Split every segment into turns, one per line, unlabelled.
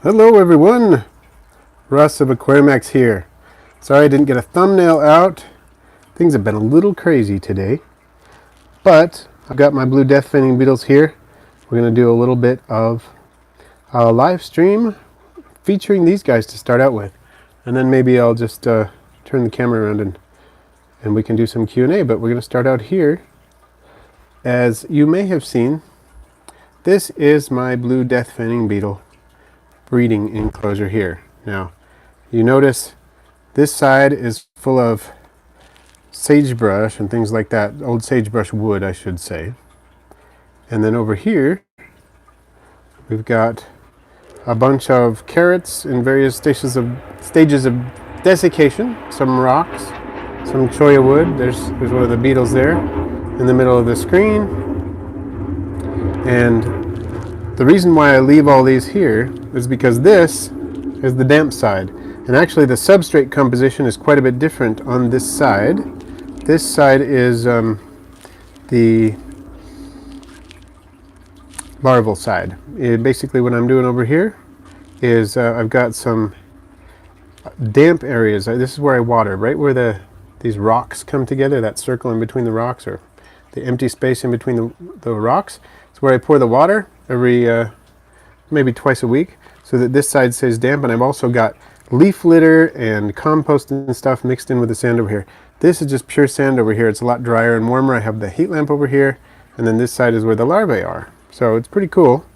Hello everyone, Russ of Aquariumax here. Sorry I didn't get a thumbnail out. Things have been a little crazy today. But I've got my blue Death-Feigning beetles here. We're going to do a little bit of a live stream featuring these guys to start out with. And then maybe I'll just turn the camera around and we can do some Q&A. But we're going to start out here. As you may have seen, this is my blue Death-Feigning beetle breeding enclosure here. Now, you notice this side is full of sagebrush and things like that, old sagebrush wood, I should say. And then over here, we've got a bunch of carrots in various stages of desiccation, some rocks, some cholla wood. There's one of the beetles there in the middle of the screen. And the reason why I leave all these here is because this is the damp side. And actually the substrate composition is quite a bit different on this side. This side is the larval side. Basically what I'm doing over here is I've got some damp areas. This is where I water, right where these rocks come together, that circle in between the rocks, or the empty space in between the rocks. It's where I pour the water every maybe twice a week so that this side stays damp. And I've also got leaf litter and compost and stuff mixed in with the sand over here. This is just pure sand over here. It's a lot drier and warmer. I have the heat lamp over here, and then this side is where the larvae are. So it's pretty cool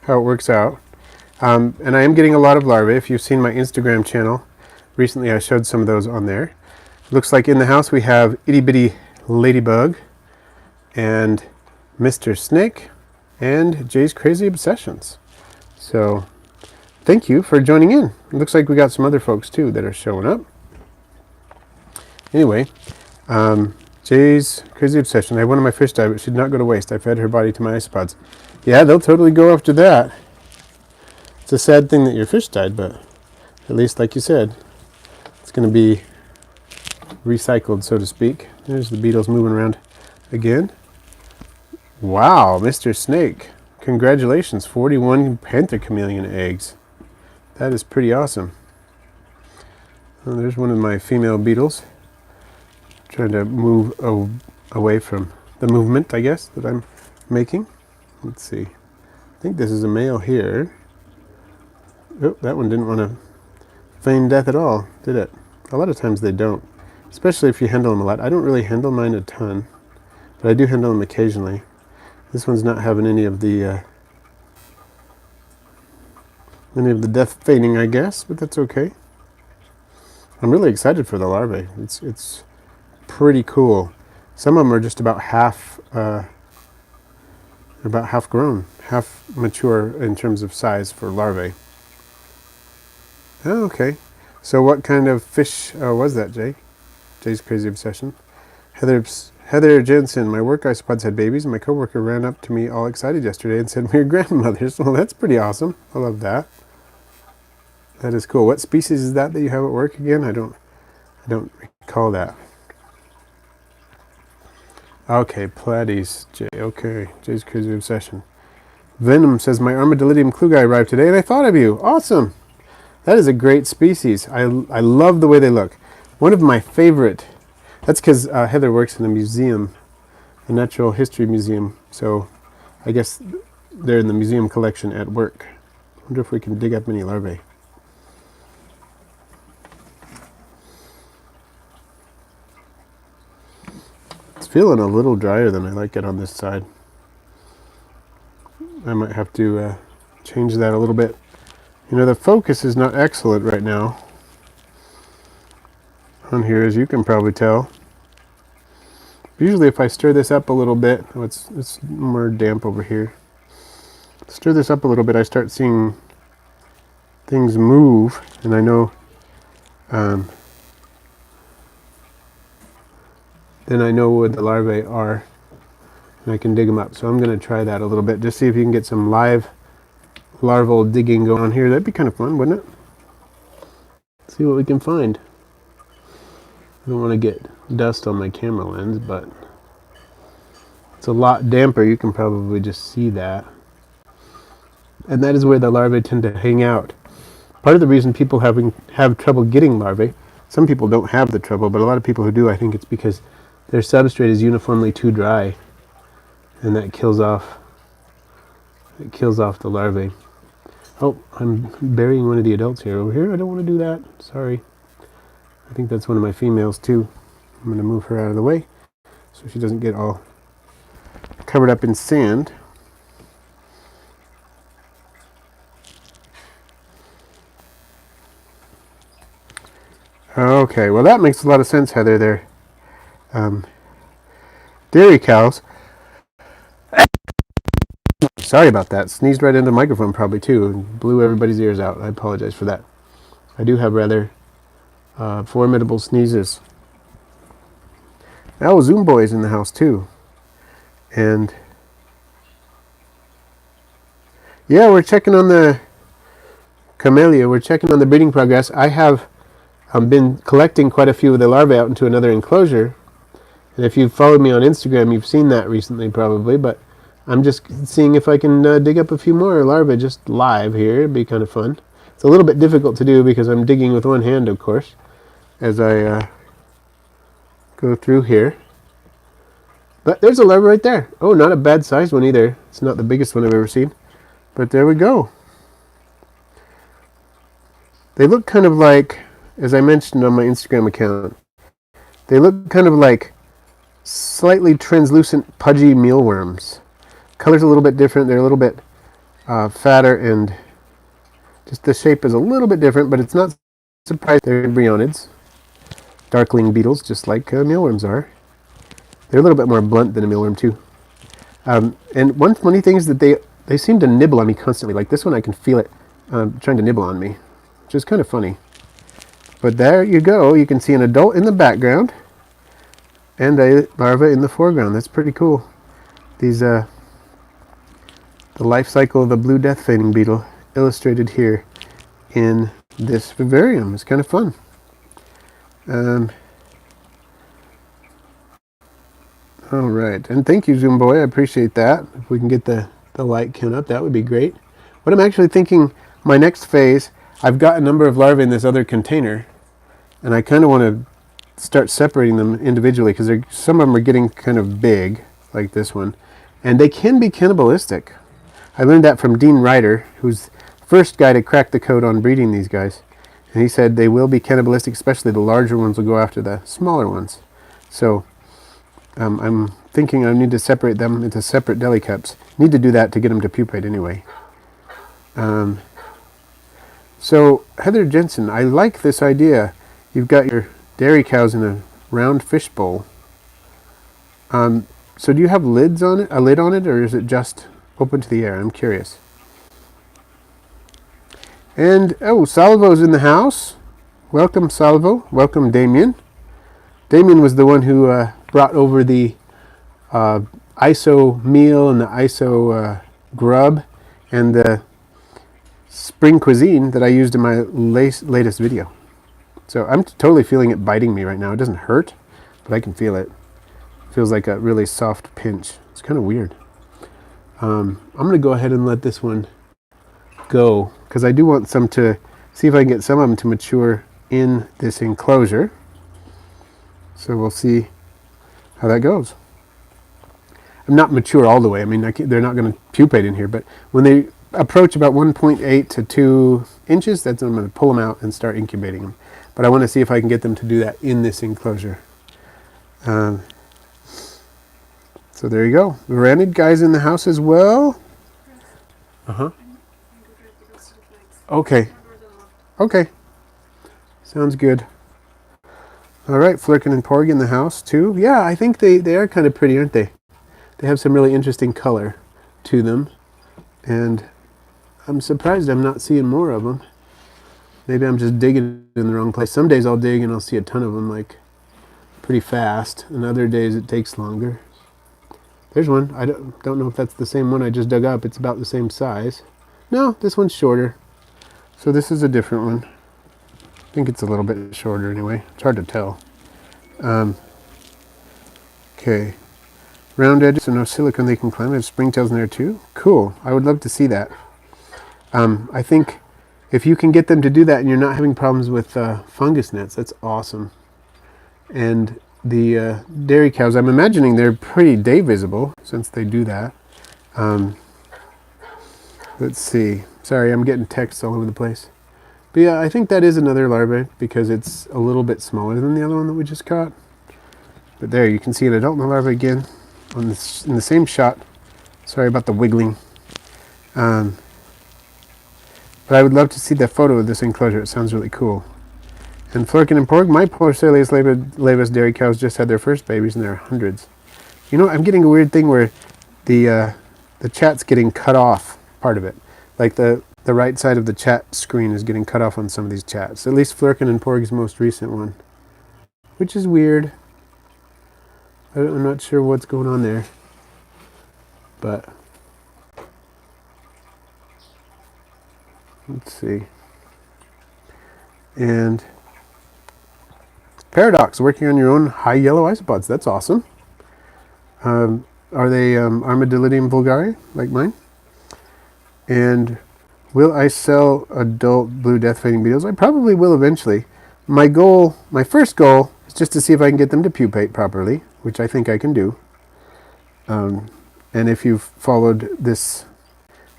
how it works out. And I am getting a lot of larvae. If you've seen my Instagram channel, recently I showed some of those on there. Looks like in the house we have itty bitty ladybug and Mr. Snake and Jay's Crazy Obsessions. So thank you for joining in. It looks like we got some other folks too that are showing up. Anyway, Jay's Crazy Obsession. I have one of my fish die, but should not go to waste. I fed her body to my isopods. Yeah, they'll totally go after that. It's a sad thing that your fish died, but at least, like you said, it's going to be recycled, so to speak. There's the beetles moving around again. Wow, Mr. Snake. Congratulations, 41 panther chameleon eggs. That is pretty awesome. Well, there's one of my female beetles trying to move away from the movement, I guess, that I'm making. Let's see. I think this is a male here. Oh, that one didn't want to feign death at all, did it? A lot of times they don't, especially if you handle them a lot. I don't really handle mine a ton, but I do handle them occasionally. This one's not having any of the death-feigning, I guess, but that's okay. I'm really excited for the larvae. It's pretty cool. Some of them are just about half grown, half mature in terms of size for larvae. Oh, okay. So what kind of fish was that, Jay? Jay's Crazy Obsession. Heather Jensen, my work isopods had babies, and my coworker ran up to me all excited yesterday and said we were grandmothers. Well, that's pretty awesome. I love that. That is cool. What species is that you have at work again? I don't recall that. Okay, Platies, Jay. Okay, Jay's Crazy Obsession. Venom says my Armadillidium klugi arrived today, and I thought of you. Awesome. That is a great species. I love the way they look. One of my favorite. That's because Heather works in a museum, a natural history museum. So I guess they're in the museum collection at work. I wonder if we can dig up any larvae. It's feeling a little drier than I like it on this side. I might have to change that a little bit. You know, the focus is not excellent right now on here, as you can probably tell. Usually if I stir this up a little bit, oh, it's more damp over here. Stir this up a little bit, I start seeing things move, and I know then I know where the larvae are, and I can dig them up. So I'm going to try that a little bit, just see if you can get some live larval digging going on here. That'd be kind of fun, wouldn't it? See what we can find. I don't want to get dust on my camera lens, but it's a lot damper. You can probably just see that. And that is where the larvae tend to hang out. Part of the reason people have trouble getting larvae, some people don't have the trouble, but a lot of people who do, I think it's because their substrate is uniformly too dry, and that kills off the larvae. Oh, I'm burying one of the adults here. Over here, I don't want to do that. Sorry. I think that's one of my females too. I'm going to move her out of the way so she doesn't get all covered up in sand. Okay, well that makes a lot of sense, Heather. They're dairy cows. Sorry about that. Sneezed right into the microphone probably too and blew everybody's ears out. I apologize for that. I do have rather formidable sneezes. Now Zoom Boy's in the house too. And yeah, we're checking on the camellia. We're checking on the breeding progress. I have been collecting quite a few of the larvae out into another enclosure. And if you've followed me on Instagram, you've seen that recently probably, but I'm just seeing if I can dig up a few more larvae just live here. It'd be kind of fun. It's a little bit difficult to do because I'm digging with one hand, of course, as I go through here. But there's a larva right there. Oh, not a bad sized one either. It's not the biggest one I've ever seen. But there we go. They look kind of like, as I mentioned on my Instagram account, they look kind of like slightly translucent, pudgy mealworms. Color's a little bit different. They're a little bit fatter, and just the shape is a little bit different, but it's not surprising. They're embryonids, darkling beetles, just like mealworms are. They're a little bit more blunt than a mealworm too. And one funny thing is that they seem to nibble on me constantly. Like this one, I can feel it trying to nibble on me, which is kind of funny. But there you go. You can see an adult in the background and a larva in the foreground. That's pretty cool. These the life cycle of the blue death-feigning beetle illustrated here in this vivarium. It's kind of fun. All right, and thank you, Zoom Boy. I appreciate that. If we can get the light count up, that would be great. What I'm actually thinking, my next phase, I've got a number of larvae in this other container, and I kind of want to start separating them individually because some of them are getting kind of big, like this one, and they can be cannibalistic. I learned that from Dean Ryder, who's the first guy to crack the code on breeding these guys. And he said they will be cannibalistic, especially the larger ones will go after the smaller ones. So I'm thinking I need to separate them into separate deli cups. Need to do that to get them to pupate anyway. So Heather Jensen, I like this idea. You've got your dairy cows in a round fish bowl. So do you have lids on it, a lid on it, or is it just open to the air? I'm curious. And oh, Salvo's in the house. Welcome, Salvo. Welcome, Damien. Damien was the one who brought over the ISO meal and the ISO grub and the spring cuisine that I used in my latest video. So I'm totally feeling it biting me right now. It doesn't hurt, but I can feel it. It feels like a really soft pinch. It's kind of weird. I'm going to go ahead and let this one go because I do want some to see if I can get some of them to mature in this enclosure. So we'll see how that goes. I'm not mature all the way. I mean, they're not going to pupate in here, but when they approach about 1.8 to 2 inches, that's when I'm going to pull them out and start incubating them. But I want to see if I can get them to do that in this enclosure. So there you go. Varanid guys in the house as well. Okay. Okay. Sounds good. All right, Flirkin and Porg in the house too. Yeah, I think they are kind of pretty, aren't they? They have some really interesting color to them. And I'm surprised I'm not seeing more of them. Maybe I'm just digging in the wrong place. Some days I'll dig and I'll see a ton of them like pretty fast. And other days it takes longer. There's one. I don't know if that's the same one I just dug up. It's about the same size. No, this one's shorter. So this is a different one. I think it's a little bit shorter anyway. It's hard to tell. Okay. Round edges, so no silicone they can climb. I have springtails in there too. Cool. I would love to see that. I think if you can get them to do that and you're not having problems with fungus gnats, that's awesome. And the dairy cows, I'm imagining they're pretty day visible since they do that. Let's see. Sorry, I'm getting texts all over the place. But yeah, I think that is another larva because it's a little bit smaller than the other one that we just caught. But there, you can see an adult larva again on this, in the same shot. Sorry about the wiggling. But I would love to see the photo of this enclosure. It sounds really cool. And Flurkin and Porg, my Polarcelius laevis dairy cows just had their first babies, and there are hundreds. You know, I'm getting a weird thing where the chat's getting cut off, part of it. Like the right side of the chat screen is getting cut off on some of these chats. At least Flurkin and Porg's most recent one. Which is weird. I'm not sure what's going on there. But let's see. And Paradox, working on your own high yellow isopods. That's awesome. Are they Armadillidium vulgare, like mine? And will I sell adult blue Death-Feigning beetles? I probably will eventually. My first goal is just to see if I can get them to pupate properly, which I think I can do. And if you've followed the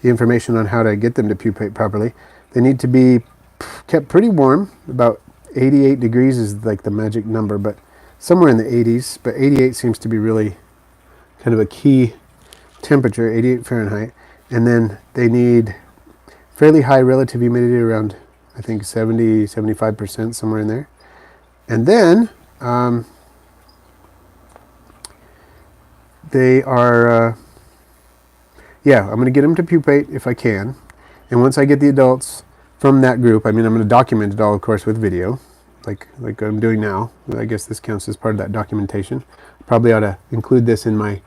information on how to get them to pupate properly, they need to be kept pretty warm. About 88 degrees is like the magic number, but somewhere in the 80s. But 88 seems to be really kind of a key temperature, 88 Fahrenheit. And then they need fairly high relative humidity, around, I think, 70, 75%, somewhere in there. And then they are, I'm going to get them to pupate if I can. And once I get the adults from that group, I'm going to document it all, of course, with video, like I'm doing now. I guess this counts as part of that documentation. Probably ought to include this in my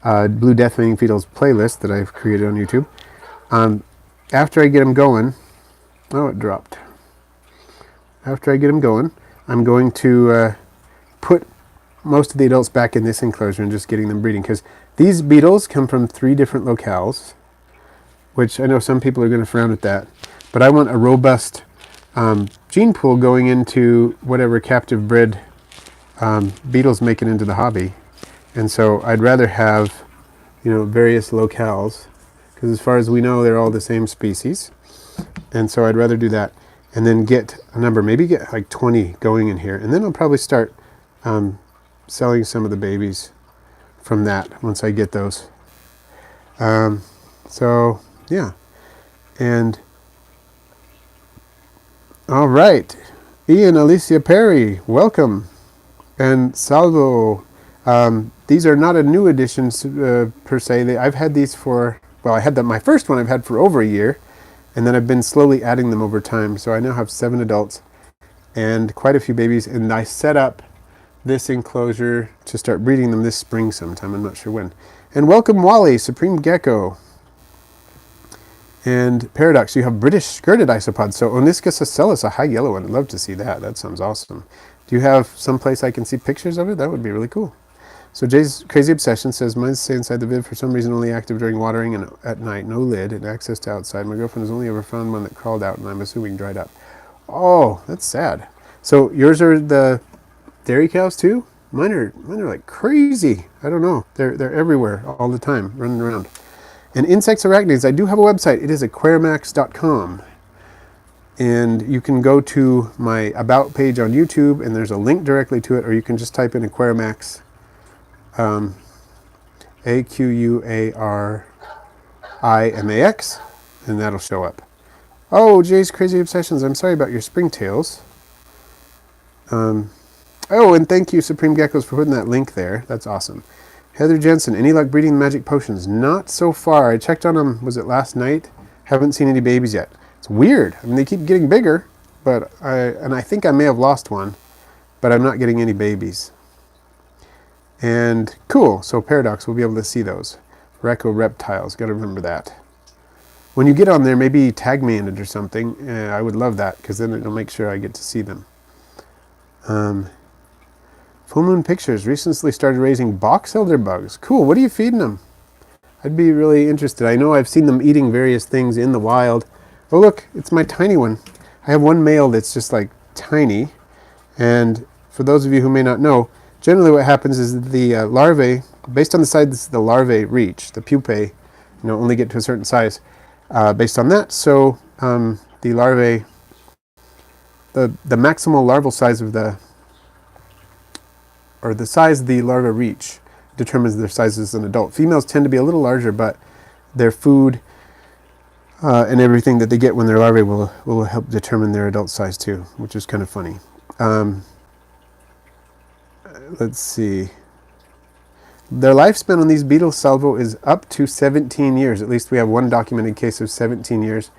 Blue Death-Feigning Beetles playlist that I've created on YouTube. After I get them going, it dropped. After I get them going, I'm going to put most of the adults back in this enclosure and just getting them breeding, because these beetles come from 3 different locales, which I know some people are going to frown at that, but I want a robust gene pool going into whatever captive bred beetles make it into the hobby. And so I'd rather have, various locales, because as far as we know, they're all the same species. And so I'd rather do that and then get a number, maybe get like 20 going in here. And then I'll probably start selling some of the babies from that once I get those. So, yeah. And, all right. Ian, Alicia Perry, welcome. And Salvo. These are not a new additions per se. I've had these for, I had my first one I've had for over a year, and then I've been slowly adding them over time. So I now have 7 adults and quite a few babies, and I set up this enclosure to start breeding them this spring sometime. I'm not sure when. And welcome Wally, Supreme Gecko. And Paradox, you have British skirted isopods. So Oniscus ocellus, a high yellow one. I'd love to see that. That sounds awesome. Do you have some place I can see pictures of it? That would be really cool. So Jay's Crazy Obsession says, mine's stay inside the vid, for some reason only active during watering and at night, no lid, and access to outside. My girlfriend has only ever found one that crawled out, and I'm assuming dried up. Oh, that's sad. So yours are the dairy cows too? Mine are like crazy. I don't know. They're everywhere all the time, running around. And insects, arachnids, I do have a website. It is aquarimax.com. And you can go to my About page on YouTube, and there's a link directly to it, or you can just type in Aquarimax, AQUARIMAX, and that'll show up. Oh, Jay's Crazy Obsessions, I'm sorry about your springtails. Oh, and thank you, Supreme Geckos, for putting that link there. That's awesome. Heather Jensen, any luck breeding magic potions? Not so far. I checked on them, was it last night? Haven't seen any babies yet. It's weird. I mean, they keep getting bigger, but I think I may have lost one, but I'm not getting any babies. And cool, so Paradox, we'll be able to see those. Reco reptiles, got to remember that. When you get on there, maybe tag me in it or something. I would love that, because then it'll make sure I get to see them. Full Moon Pictures recently started raising box elder bugs. Cool, what are you feeding them? I'd be really interested. I know I've seen them eating various things in the wild, Oh look, it's my tiny one. I have one male that's just like tiny, and for those of you who may not know, generally what happens is that the larvae, based on the size the larvae reach, the pupae, only get to a certain size based on that. So the larvae, the maximal larval size of the size the larvae reach determines their size as an adult. Females tend to be a little larger, but their food and everything that they get when they're larvae will help determine their adult size too, which is kind of funny. Let's see. Their lifespan on these beetles, Salvo, is up to 17 years. At least we have one documented case of 17 years,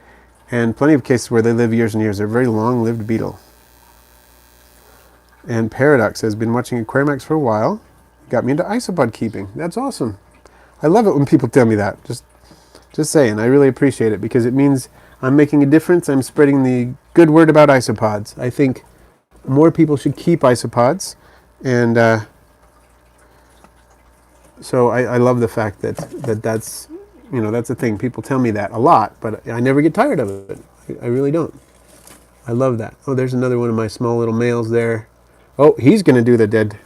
and plenty of cases where they live years and years. They're a very long-lived beetle. And Paradox has been watching Aquarimax for a while. Got me into isopod keeping. That's awesome. I love it when people tell me that. Just saying, I really appreciate it because it means I'm making a difference. I'm spreading the good word about isopods. I think more people should keep isopods, and so I love the fact that's that's a thing. People tell me that a lot, but I never get tired of it. I really don't. I love that. Oh, there's another one of my small little males there. Oh, he's going to do the dead.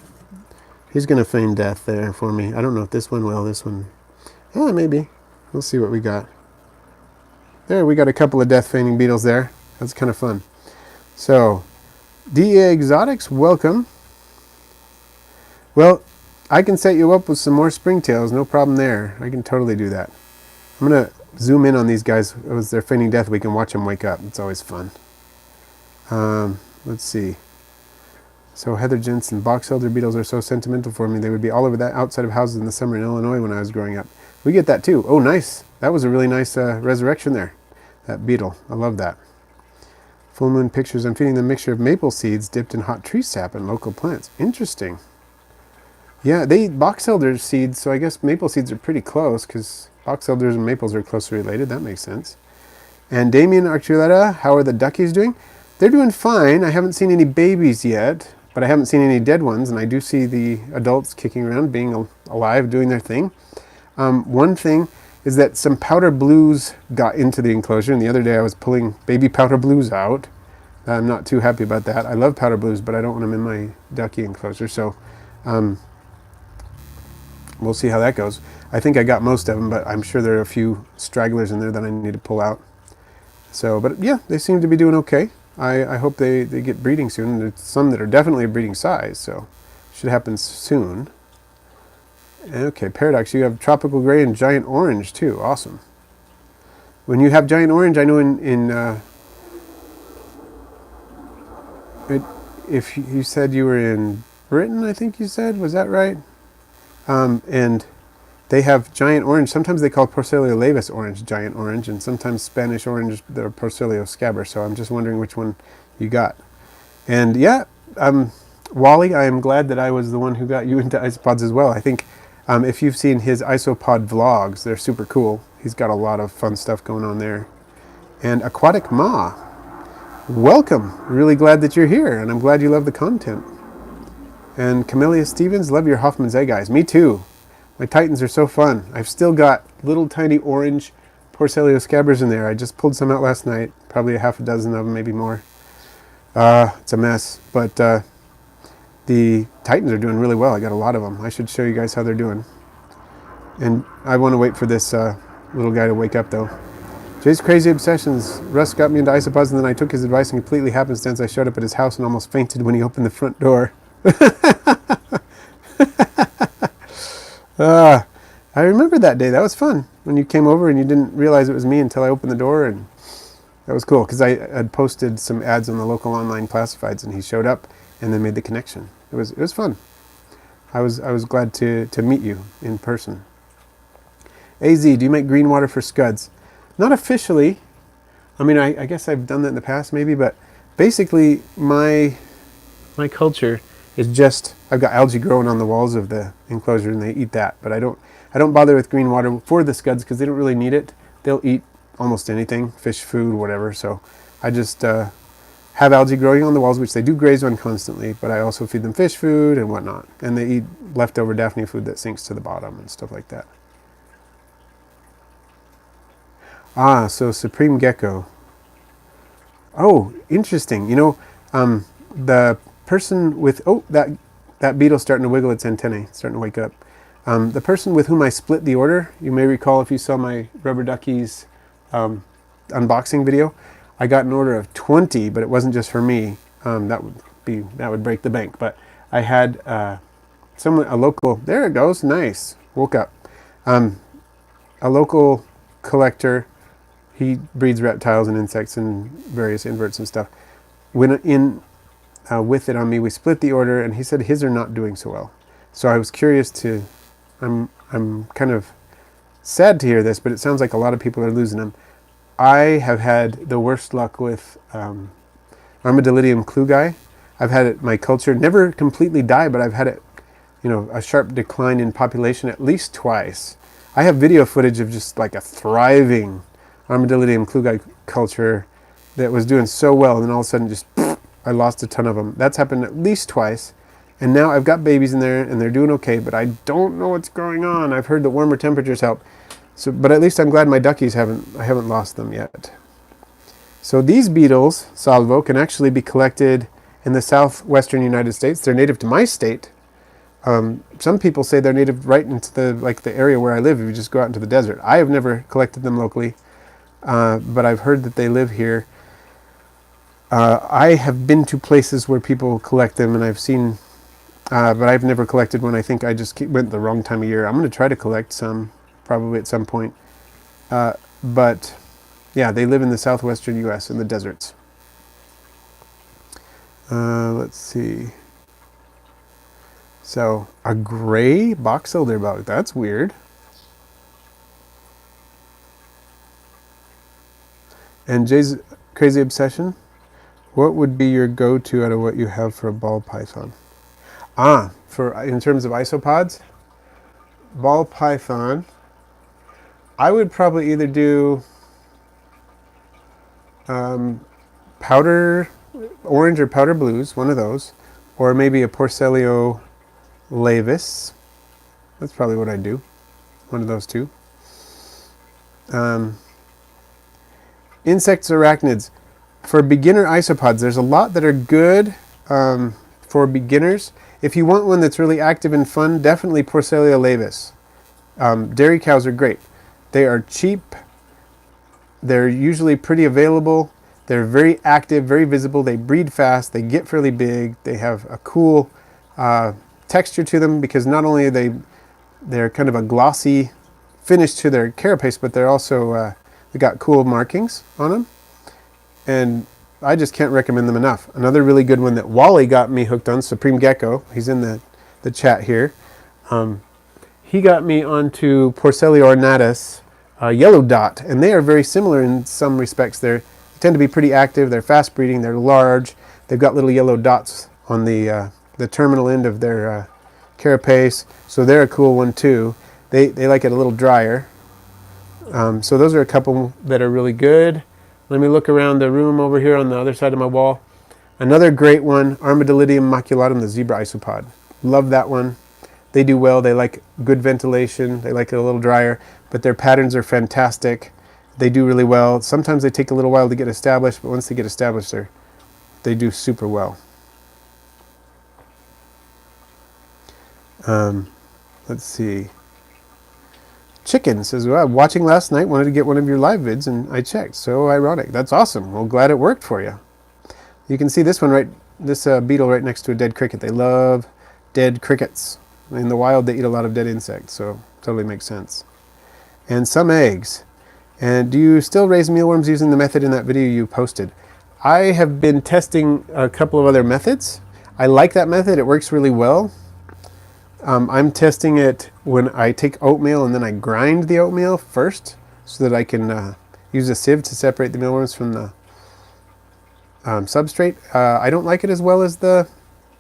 He's going to feign death there for me. I don't know if this one will. This one, yeah, maybe. We'll see what we got. There, we got a couple of death-feigning beetles there. That's kind of fun. So, DEA Exotics, welcome. Well, I can set you up with some more springtails, no problem there. I can totally do that. I'm going to zoom in on these guys as they're feigning death. We can watch them wake up. It's always fun. Let's see. So Heather Jensen, box elder beetles are so sentimental for me. They would be all over that outside of houses in the summer in Illinois when I was growing up. We get that too. Oh, nice. That was a really nice resurrection there. That beetle. I love that. Full moon pictures. I'm feeding them a mixture of maple seeds dipped in hot tree sap and local plants. Interesting. Yeah, they eat box elder seeds, so I guess maple seeds are pretty close because box elders and maples are closely related. That makes sense. And Damien Archuleta, how are the duckies doing? They're doing fine. I haven't seen any babies yet, but I haven't seen any dead ones, and I do see the adults kicking around, being alive, doing their thing. One thing is that some powder blues got into the enclosure, and the other day I was pulling baby powder blues out. I'm not too happy about that. I love powder blues, but I don't want them in my ducky enclosure, so we'll see how that goes. I think I got most of them, but I'm sure there are a few stragglers in there that I need to pull out. So, but yeah, they seem to be doing okay. I hope they get breeding soon. There's some that are definitely a breeding size, so it should happen soon. Okay, Paradox, you have tropical gray and giant orange too. Awesome. When you have giant orange, I know if you said you were in Britain, I think you said, was that right? And they have giant orange. Sometimes they call Porcelio laevis orange giant orange, and sometimes Spanish orange, they're Porcelio scaber. So I'm just wondering which one you got. And yeah, Wally, I am glad that I was the one who got you into isopods as well. I think if you've seen his isopod vlogs, they're super cool. He's got a lot of fun stuff going on there. And Aquatic Ma, welcome. Really glad that you're here, and I'm glad you love the content. And Camellia Stevens, love your Hoffman's egg eyes. Me too. My Titans are so fun. I've still got little tiny orange Porcelio scabbers in there. I just pulled some out last night. Probably a half a dozen of them, maybe more. It's a mess. But the Titans are doing really well. I got a lot of them. I should show you guys how they're doing. And I want to wait for this little guy to wake up, though. Jay's Crazy Obsessions. Russ got me into isopods, and then I took his advice, and completely happenstance I showed up at his house and almost fainted when he opened the front door. I remember that day. That was fun when you came over and you didn't realize it was me until I opened the door, and that was cool because I had posted some ads on the local online classifieds, and he showed up and then made the connection. It was fun. I was glad to meet you in person. AZ, do you make green water for scuds? Not officially. I mean, I guess I've done that in the past maybe, but basically my culture is just, I've got algae growing on the walls of the enclosure and they eat that, but I don't bother with green water for the scuds because they don't really need it. They'll eat almost anything, fish, food, whatever, so I just have algae growing on the walls, which they do graze on constantly, but I also feed them fish food and whatnot, and they eat leftover Daphne food that sinks to the bottom and stuff like that. So Supreme Gecko. Oh, interesting. You know, the person with, oh, that beetle's starting to wiggle its antennae, it's starting to wake up. The person with whom I split the order, you may recall if you saw my rubber duckies unboxing video, I got an order of 20, but it wasn't just for me. That would break the bank. But I had a local, there it goes, nice, woke up. A local collector, he breeds reptiles and insects and various inverts and stuff. Went in with it on me. We split the order, and he said his are not doing so well. So I was curious to. I'm kind of sad to hear this, but it sounds like a lot of people are losing them. I have had the worst luck with Armadillidium klugi. I've had it, my culture never completely die, but I've had it, you know, a sharp decline in population at least twice. I have video footage of just like a thriving Armadillidium klugi culture that was doing so well, and then all of a sudden just I lost a ton of them. That's happened at least twice, and now I've got babies in there and they're doing okay, but I don't know what's going on. I've heard that warmer temperatures help, so but at least I'm glad my duckies I haven't lost them yet. So these beetles, Salvo, can actually be collected in the southwestern United States. They're native to my state. Some people say they're native right into the area where I live if you just go out into the desert. I have never collected them locally, but I've heard that they live here. I have been to places where people collect them, and I've seen, but I've never collected one. I think I just went the wrong time of year. I'm going to try to collect some, probably at some point. But yeah, they live in the southwestern U.S. in the deserts. Let's see. So a gray box elder bug. That's weird. And Jay's crazy obsession. What would be your go-to out of what you have for a ball python? In terms of isopods, ball python, I would probably either do powder orange or powder blues, one of those, or maybe a Porcellio laevis. That's probably what I'd do, one of those two. Insects, arachnids. For beginner isopods, there's a lot that are good for beginners. If you want one that's really active and fun, definitely Porcellio laevis. Dairy cows are great. They are cheap. They're usually pretty available. They're very active, very visible. They breed fast. They get fairly big. They have a cool texture to them because not only are they're kind of a glossy finish to their carapace, but they're also they got cool markings on them. And I just can't recommend them enough. Another really good one that Wally got me hooked on, Supreme Gecko. He's in the chat here. He got me onto Porcellio ornatus yellow dot, and they are very similar in some respects. They tend to be pretty active. They're fast breeding. They're large. They've got little yellow dots on the terminal end of their carapace, so they're a cool one too. They like it a little drier. So those are a couple that are really good. Let me look around the room over here on the other side of my wall. Another great one, Armadillidium maculatum, the zebra isopod. Love that one. They do well. They like good ventilation. They like it a little drier, but their patterns are fantastic. They do really well. Sometimes they take a little while to get established, but once they get established, they do super well. Let's see. Chicken says, well, watching last night, wanted to get one of your live vids, and I checked. So ironic. That's awesome. Well, glad it worked for you. You can see this one this beetle right next to a dead cricket. They love dead crickets. In the wild, they eat a lot of dead insects, so totally makes sense. And some eggs. And do you still raise mealworms using the method in that video you posted? I have been testing a couple of other methods. I like that method. It works really well. I'm testing it when I take oatmeal and then I grind the oatmeal first so that I can use a sieve to separate the mealworms from the substrate. I don't like it as well as the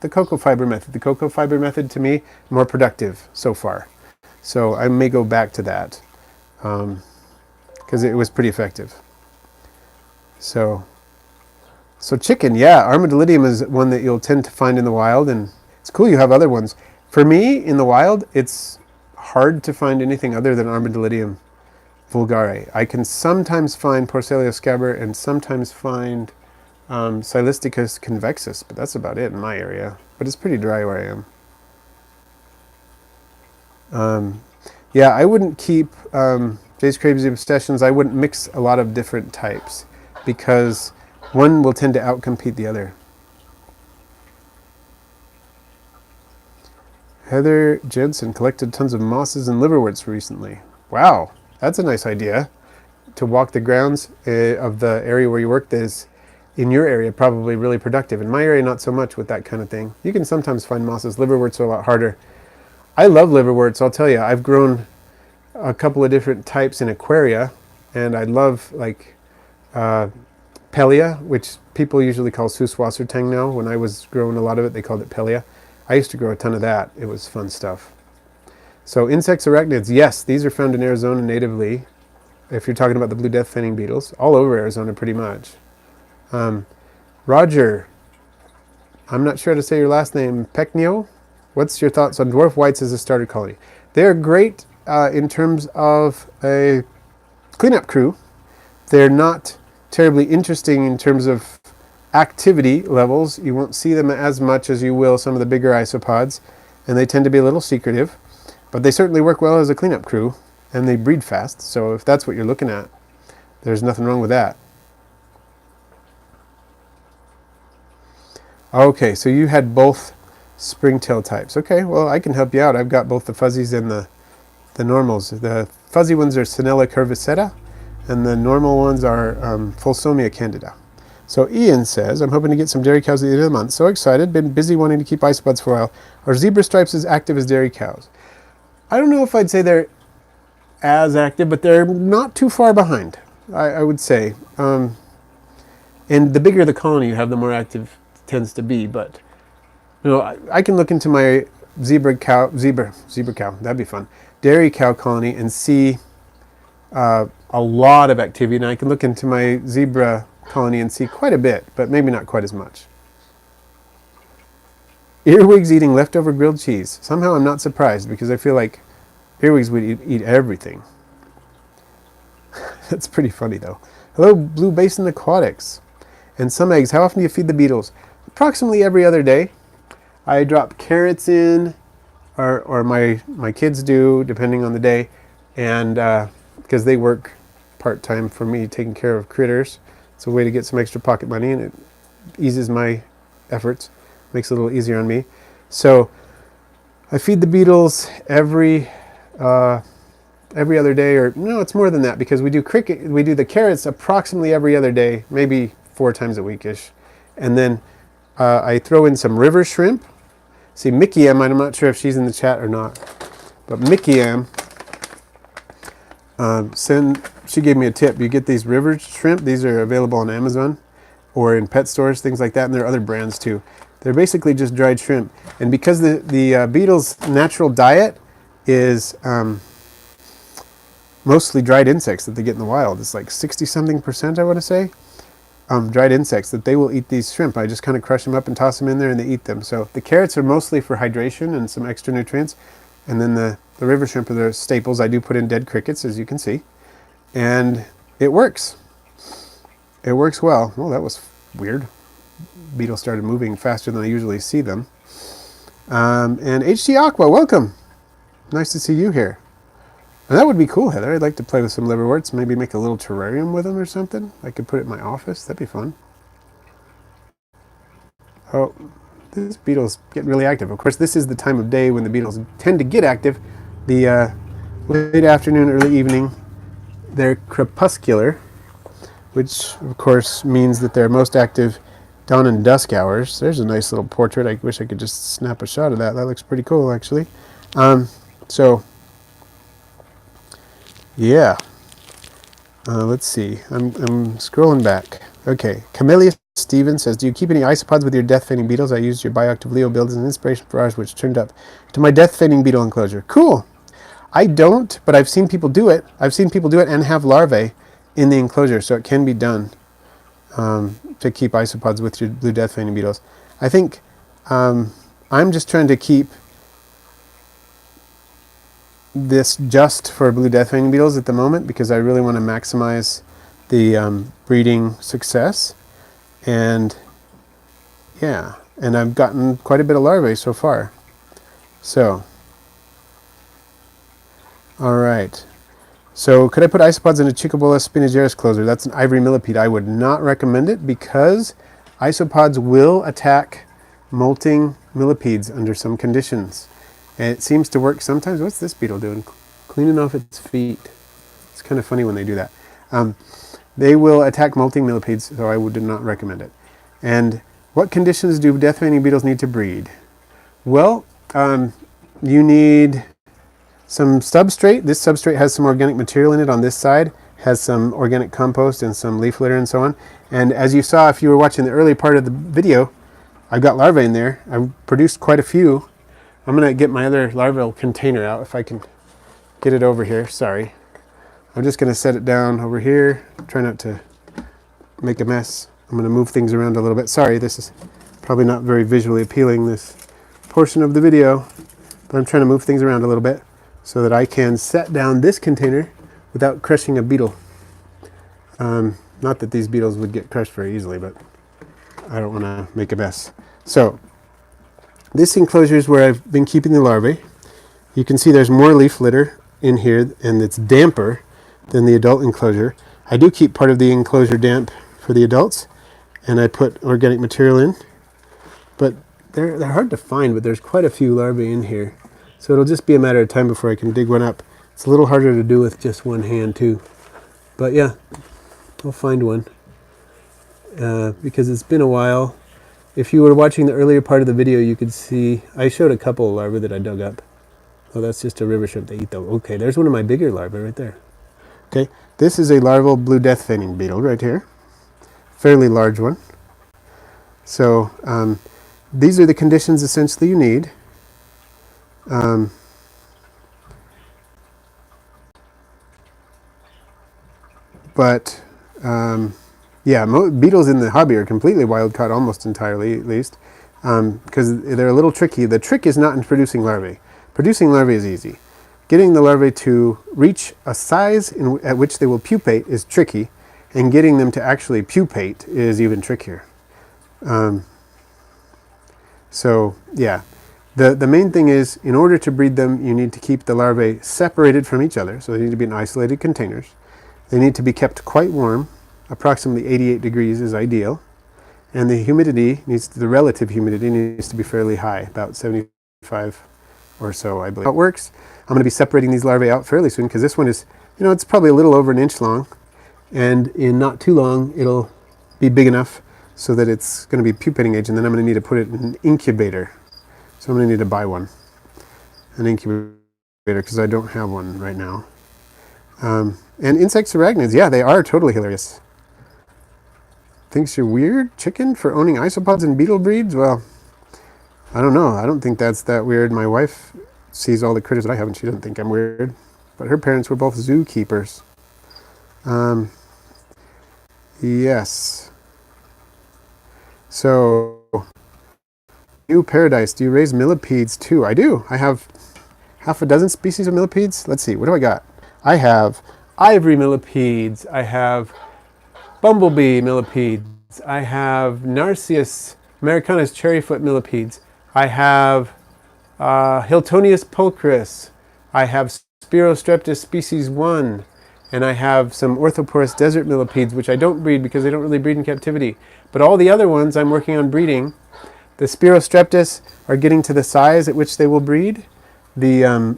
cocoa fiber method. The cocoa fiber method, to me, more productive so far. So I may go back to that because it was pretty effective. So chicken, yeah, Armadillidium is one that you'll tend to find in the wild, and it's cool you have other ones. For me, in the wild, it's hard to find anything other than Armadillidium vulgare. I can sometimes find Porcellio scaber and sometimes find Silisticus convexus, but that's about it in my area. But it's pretty dry where I am. Yeah, I wouldn't keep Jay's Crazy Obsessions. I wouldn't mix a lot of different types because one will tend to outcompete the other. Heather Jensen collected tons of mosses and liverworts recently. Wow, that's a nice idea. To walk the grounds of the area where you work is, in your area, probably really productive. In my area, not so much with that kind of thing. You can sometimes find mosses. Liverworts are a lot harder. I love liverworts, I'll tell you. I've grown a couple of different types in aquaria, and I love like Pellia, which people usually call Süßwassertang now. When I was growing a lot of it, they called it Pellia. I used to grow a ton of that. It was fun stuff. So insects, arachnids, yes, these are found in Arizona natively. If you're talking about the blue death-feigning beetles, all over Arizona pretty much. Roger, I'm not sure how to say your last name, Pecnio? What's your thoughts on dwarf whites as a starter colony? They're great in terms of a cleanup crew. They're not terribly interesting in terms of activity levels. You won't see them as much as you will some of the bigger isopods, and they tend to be a little secretive, but they certainly work well as a cleanup crew, and they breed fast. So if that's what you're looking at, there's nothing wrong with that. Okay, so you had both springtail types. Okay, well, I can help you out. I've got both the fuzzies and the normals. The fuzzy ones are Sinella curviceta, and the normal ones are Fulsomia candida. So Ian says, I'm hoping to get some dairy cows at the end of the month. So excited, been busy wanting to keep isopods for a while. Are zebra stripes as active as dairy cows? I don't know if I'd say they're as active, but they're not too far behind, I would say. And the bigger the colony you have, the more active it tends to be. But you know, I can look into my zebra cow, that'd be fun, dairy cow colony and see a lot of activity. And I can look into my zebra colony and see quite a bit, but maybe not quite as much. Earwigs eating leftover grilled cheese. Somehow I'm not surprised because I feel like earwigs would eat everything. That's pretty funny though. Hello, Blue Basin Aquatics. And some eggs. How often do you feed the beetles? Approximately every other day. I drop carrots in, or my kids do, depending on the day, and because they work part-time for me taking care of critters. It's a way to get some extra pocket money, and it eases my efforts, makes it a little easier on me. So I feed the beetles every other day, or no, it's more than that because we do the carrots approximately every other day, maybe 4 times a week-ish. And then I throw in some river shrimp. See, Mickey M, I'm not sure if she's in the chat or not, but Mickey M, she gave me a tip. You get these river shrimp. These are available on Amazon or in pet stores, things like that, and there are other brands too. They're basically just dried shrimp. And because the beetle's natural diet is mostly dried insects that they get in the wild, it's like 60-something%, I want to say, dried insects, that they will eat these shrimp. I just kind of crush them up and toss them in there and they eat them. So the carrots are mostly for hydration and some extra nutrients. And then the river shrimp are the staples. I do put in dead crickets, as you can see. And it works. It works well. Well, that was weird. Beetles started moving faster than I usually see them. And HT Aqua, welcome. Nice to see you here. And that would be cool, Heather. I'd like to play with some liverworts, maybe make a little terrarium with them or something. I could put it in my office. That'd be fun. Oh, this beetle's getting really active. Of course, this is the time of day when the beetles tend to get active. The late afternoon, early evening, they're crepuscular, which of course means that they're most active dawn and dusk hours. There's a nice little portrait. I wish I could just snap a shot of that. That looks pretty cool, actually. So, yeah. Let's see. I'm scrolling back. Okay. Camellia Steven says, do you keep any isopods with your death-feigning beetles? I used your bioactive Leo build as an inspiration for ours, which turned up to my death-feigning beetle enclosure. Cool. I don't, but I've seen people do it. I've seen people do it and have larvae in the enclosure, so it can be done to keep isopods with your blue death-feigning beetles. I think I'm just trying to keep this just for blue death-feigning beetles at the moment because I really want to maximize the breeding success. And yeah, and I've gotten quite a bit of larvae so far. So, all right. So could I put isopods in a Chicobola spinaceris closer? That's an ivory millipede. I would not recommend it because isopods will attack molting millipedes under some conditions. And it seems to work sometimes. What's this beetle doing? Cleaning off its feet. It's kind of funny when they do that. They will attack molting millipedes, so I would not recommend it. And what conditions do death-feigning beetles need to breed? Well, you need some substrate. This substrate has some organic material in it on this side, has some organic compost and some leaf litter and so on. And as you saw, if you were watching the early part of the video, I've got larvae in there. I've produced quite a few. I'm going to get my other larval container out if I can get it over here. Sorry. I'm just going to set it down over here. Try not to make a mess. I'm going to move things around a little bit. Sorry, this is probably not very visually appealing, this portion of the video, but I'm trying to move things around a little bit so that I can set down this container without crushing a beetle. Not that these beetles would get crushed very easily, but I don't want to make a mess. So this enclosure is where I've been keeping the larvae. You can see there's more leaf litter in here, and it's damper than the adult enclosure. I do keep part of the enclosure damp for the adults, and I put organic material in, but they're hard to find, but there's quite a few larvae in here. So it'll just be a matter of time before I can dig one up. It's a little harder to do with just one hand too. But yeah, I'll find one. Because it's been a while. If you were watching the earlier part of the video, you could see I showed a couple of larvae that I dug up. Oh, that's just a river shrimp they eat though. Okay, there's one of my bigger larvae right there. Okay, this is a larval blue death-feigning beetle right here. Fairly large one. So these are the conditions essentially you need. Yeah, beetles in the hobby are completely wild caught, almost entirely at least, because they're a little tricky. The trick is not in producing larvae. Producing larvae is easy. Getting the larvae to reach a size at which they will pupate is tricky, and getting them to actually pupate is even trickier. So yeah, the main thing is, in order to breed them, you need to keep the larvae separated from each other, so they need to be in isolated containers. They need to be kept quite warm. Approximately 88 degrees is ideal, and the relative humidity needs to be fairly high, about 75 or so, I believe. How it works, I'm going to be separating these larvae out fairly soon, because this one is, it's probably a little over an inch long, and in not too long it'll be big enough so that it's going to be pupating age, and then I'm going to need to put it in an incubator. So I'm going to need to buy one, an incubator, because I don't have one right now. And insects, arachnids, yeah, they are totally hilarious. Thinks you're weird, chicken, for owning isopods and beetle breeds? Well, I don't know. I don't think that's that weird. My wife sees all the critters that I have, and she doesn't think I'm weird. But her parents were both zookeepers. Yes. So, New Paradise, do you raise millipedes too? I do. I have half a dozen species of millipedes. Let's see, what do I got? I have ivory millipedes. I have bumblebee millipedes. I have Narcissus Americanus cherryfoot millipedes. I have Hiltonius pulchris. I have Spirostreptus species 1. And I have some orthoporous desert millipedes, which I don't breed because they don't really breed in captivity. But all the other ones I'm working on breeding. The Spirostreptus are getting to the size at which they will breed. The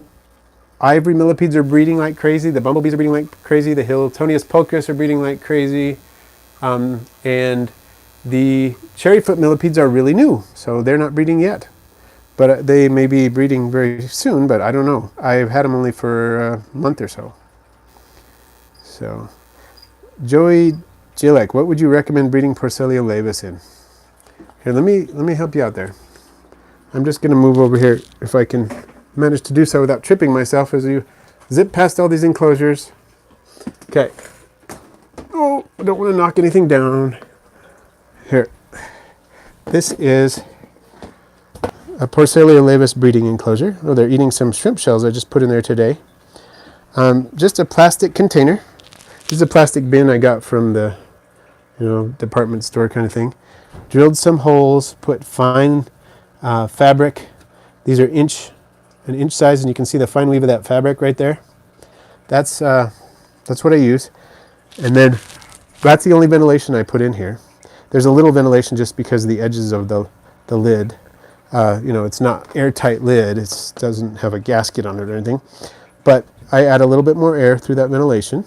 ivory millipedes are breeding like crazy. The bumblebees are breeding like crazy. The Hiltonius pulchris are breeding like crazy. And the cherryfoot millipedes are really new, so they're not breeding yet. But they may be breeding very soon, but I don't know. I've had them only for a month or so. So, Joey Gilek, what would you recommend breeding Porcelia laevis in? Here, let me help you out there. I'm just going to move over here if I can manage to do so without tripping myself as you zip past all these enclosures. Okay. Oh, I don't want to knock anything down. Here. This is a Porcelia laevis breeding enclosure. Oh, they're eating some shrimp shells I just put in there today. Just a plastic container. This is a plastic bin I got from the department store kind of thing. Drilled some holes, put fine fabric. These are an inch size, and you can see the fine weave of that fabric right there. That's what I use. And then that's the only ventilation I put in here. There's a little ventilation just because of the edges of the lid. It's not airtight lid. It doesn't have a gasket on it or anything. But I add a little bit more air through that ventilation.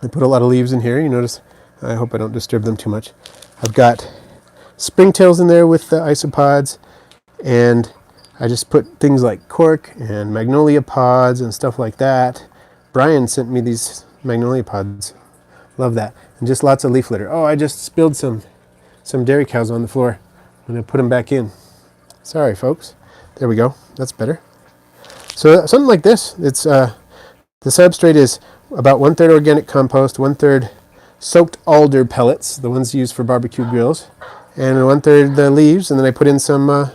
I put a lot of leaves in here. You notice, I hope I don't disturb them too much. I've got springtails in there with the isopods, and I just put things like cork and magnolia pods and stuff like that. Brian sent me these magnolia pods. Love that. And just lots of leaf litter. Oh, I just spilled some dairy cows on the floor. I'm going to put them back in. Sorry, folks. There we go. That's better. So something like this. It's the substrate is about 1/3 organic compost, 1/3 soaked alder pellets, the ones used for barbecue grills, and 1/3 the leaves. And then I put in some.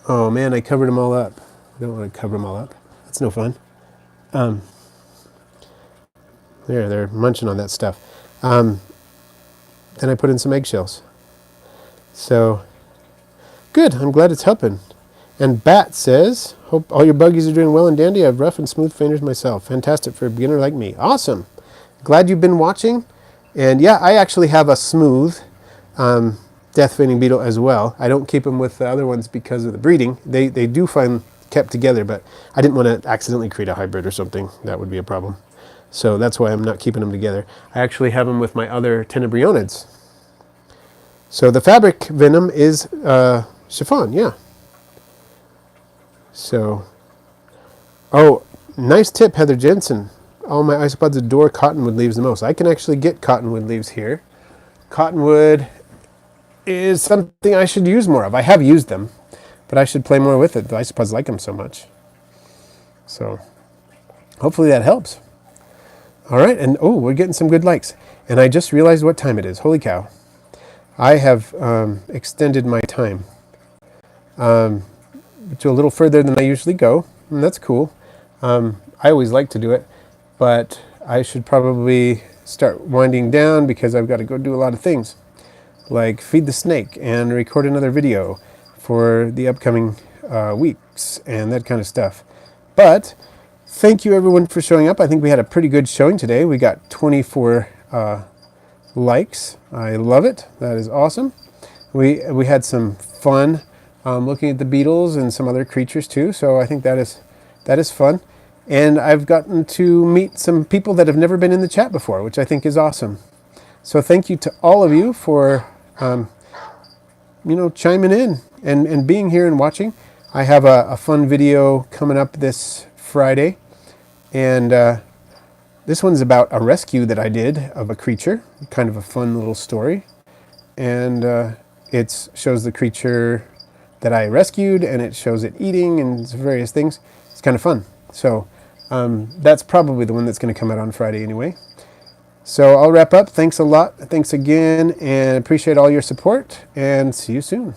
Oh man, I covered them all up. I don't want to cover them all up. That's no fun. They're munching on that stuff. Then I put in some eggshells. So, good. I'm glad it's helping. And Bat says, hope all your buggies are doing well and dandy. I have rough and smooth feiners myself. Fantastic for a beginner like me. Awesome. Glad you've been watching. And yeah, I actually have a smooth Death-Feigning beetle as well. I don't keep them with the other ones because of the breeding. They do find kept together, but I didn't want to accidentally create a hybrid or something. That would be a problem. So that's why I'm not keeping them together. I actually have them with my other tenebrionids. So the fabric venom is chiffon, yeah. So, oh, nice tip, Heather Jensen. All my isopods adore cottonwood leaves the most. I can actually get cottonwood leaves here. Cottonwood is something I should use more of. I have used them, but I should play more with it. The isopods like them so much. So, hopefully that helps. All right, and oh, we're getting some good likes. And I just realized what time it is. Holy cow. I have extended my time to a little further than I usually go, and that's cool. I always like to do it, but I should probably start winding down because I've got to go do a lot of things, like feed the snake and record another video for the upcoming weeks and that kind of stuff. But thank you everyone for showing up. I think we had a pretty good showing today. We got 24 likes. I love it. That is awesome. We had some fun looking at the beetles and some other creatures too. So I think that is fun. And I've gotten to meet some people that have never been in the chat before, which I think is awesome. So thank you to all of you for chiming in and being here and watching. I have a fun video coming up this Friday, and this one's about a rescue that I did of a creature, kind of a fun little story. And it shows the creature that I rescued, and it shows it eating and various things. It's kind of fun. So that's probably the one that's going to come out on Friday anyway. So I'll wrap up. Thanks a lot. Thanks again, and appreciate all your support, and see you soon.